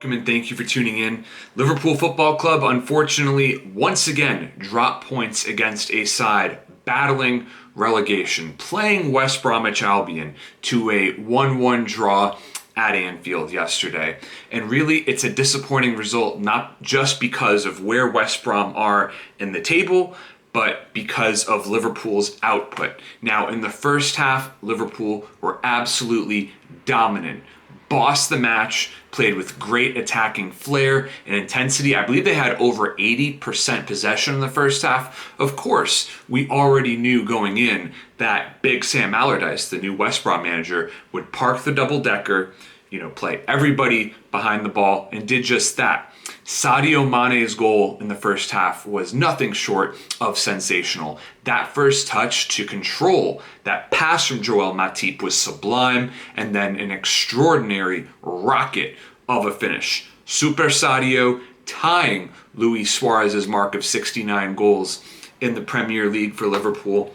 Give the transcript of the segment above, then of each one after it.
And thank you for tuning in. Liverpool Football Club, unfortunately, once again, dropped points against a side battling relegation, playing West Bromwich Albion to a 1-1 draw at Anfield yesterday. And really, it's a disappointing result, not just because of where West Brom are in the table, but because of Liverpool's output. Now, in the first half, Liverpool were absolutely dominant. Bossed the match, played with great attacking flair and intensity. I believe they had over 80% possession in the first half. Of course, we already knew going in that Big Sam Allardyce, the new West Brom manager, would park the double-decker, play everybody behind the ball, and did just that. Sadio Mane's goal in the first half was nothing short of sensational. That first touch to control that pass from Joel Matip was sublime, and then an extraordinary rocket of a finish. Super Sadio tying Luis Suarez's mark of 69 goals in the Premier League for Liverpool.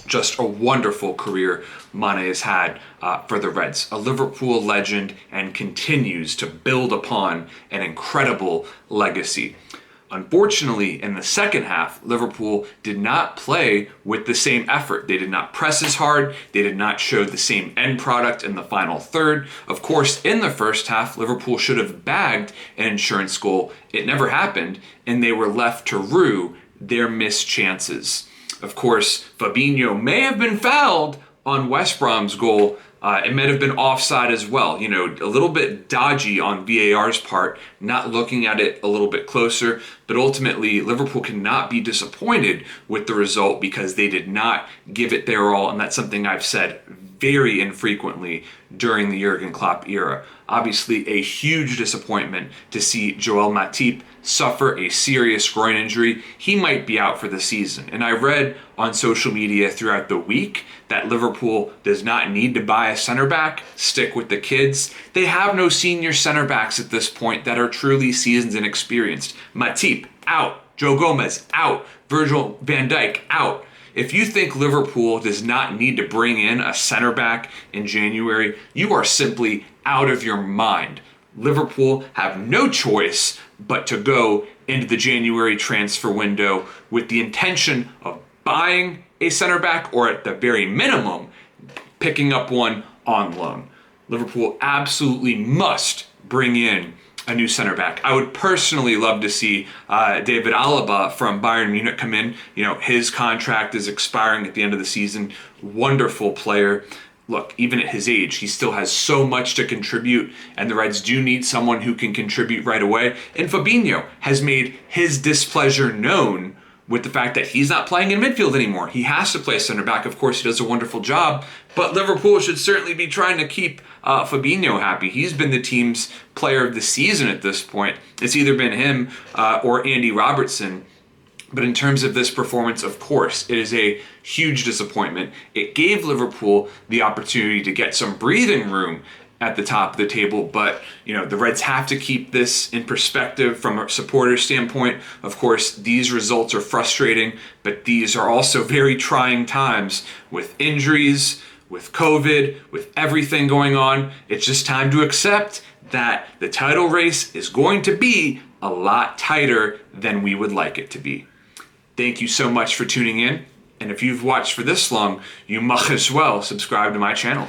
Just a wonderful career Mane has had for the Reds. A Liverpool legend and continues to build upon an incredible legacy. Unfortunately, in the second half, Liverpool did not play with the same effort. They did not press as hard. They did not show the same end product in the final third. Of course, in the first half, Liverpool should have bagged an insurance goal. It never happened, and they were left to rue their missed chances. Of course, Fabinho may have been fouled on West Brom's goal. It might have been offside as well. A little bit dodgy on VAR's part, not looking at it a little bit closer. But ultimately, Liverpool cannot be disappointed with the result because they did not give it their all. And that's something I've said very infrequently during the Jurgen Klopp era. Obviously, a huge disappointment to see Joel Matip suffer a serious groin injury. He might be out for the season. And I read on social media throughout the week that Liverpool does not need to buy a center back, stick with the kids. They have no senior center backs at this point that are truly seasoned and experienced. Matip, out. Joe Gomez, out. Virgil van Dijk, out. If you think Liverpool does not need to bring in a center back in January, you are simply out of your mind. Liverpool have no choice but to go into the January transfer window with the intention of buying a center back, or at the very minimum, picking up one on loan. Liverpool absolutely must bring in a new center back. I would personally love to see David Alaba from Bayern Munich come in. His contract is expiring at the end of the season. Wonderful player. Look, even at his age, he still has so much to contribute, and the Reds do need someone who can contribute right away. And Fabinho has made his displeasure known with the fact that he's not playing in midfield anymore. He has to play center back. Of course, he does a wonderful job, but Liverpool should certainly be trying to keep Fabinho happy. He's been the team's player of the season at this point. It's either been him or Andy Robertson. But in terms of this performance, of course, it is a huge disappointment. It gave Liverpool the opportunity to get some breathing room at the top of the table, but the Reds have to keep this in perspective from a supporter standpoint. Of course, these results are frustrating, but these are also very trying times with injuries, with COVID, with everything going on. It's just time to accept that the title race is going to be a lot tighter than we would like it to be. Thank you so much for tuning in, and if you've watched for this long, you might as well subscribe to my channel.